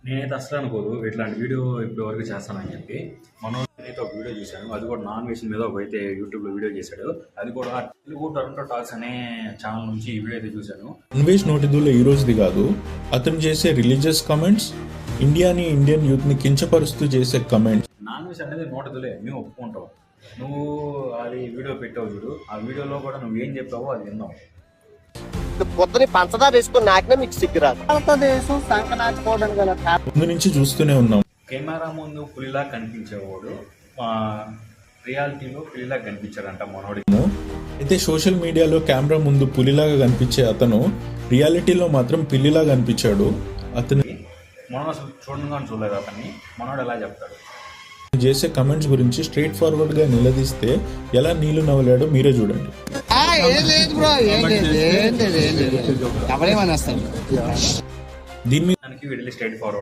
నేనైతే అసలు అనుకోదు ఇట్లాంటి వీడియో ఇప్పటి వరకు చేస్తానని చెప్పి. మనోళ్ళైతే ఒక వీడియో చూశాను, అది కూడా నాన్ వెజ్ మీద ఒకైతే యూట్యూబ్లో వీడియో చేశాడు. అది కూడా తెలుగు టొరంటో టాక్స్ అనే ఛానల్ నుంచి ఈ వీడియో అయితే చూశాను. నాన్ వెజ్ నోటిదూలో ఈ రోజుది కాదు, అతను చేసే రిలీజియస్ కమెంట్స్, ఇండియాని ఇండియన్ యూత్ని కించపరుస్తూ చేసే కమెంట్స్. నాన్ వెజ్ అనేది నోటిదులే, మేము ఒప్పుకుంటావు. నువ్వు అది వీడియో పెట్టావు చూడు, ఆ వీడియోలో కూడా నువ్వు ఏం చెప్పావో అది విన్నావు. పొద్దుని పంచదార వేసుకుని నాకినా మీకు సిగ్గురాదు. భారతదేశం సంకనాచుకోవడం గల ముందు నుంచి చూస్తూనే ఉన్నాం. కెమెరా ముందు పులిలా కనిపించేవాడు రియాలిటీలో పిల్లిలా కనిపించాడంట మనోడి. అయితే సోషల్ మీడియాలో కెమెరా ముందు పులిలాగా కనిపించే అతను రియాలిటీలో మాత్రం పిల్లిలా కనిపించాడు. అతను మనం అసలు చూడలేదు అతన్ని. మనోడు ఎలా చెప్తాడు? చేసే కమెంట్స్ గురించి స్ట్రైట్ ఫార్వర్డ్ గా నిలదీస్తే ఎలా నీళ్లు నవ్వలాడో మీరే చూడండి. దీని మీద వెళ్ళి స్ట్రైట్ ఫార్వర్డ్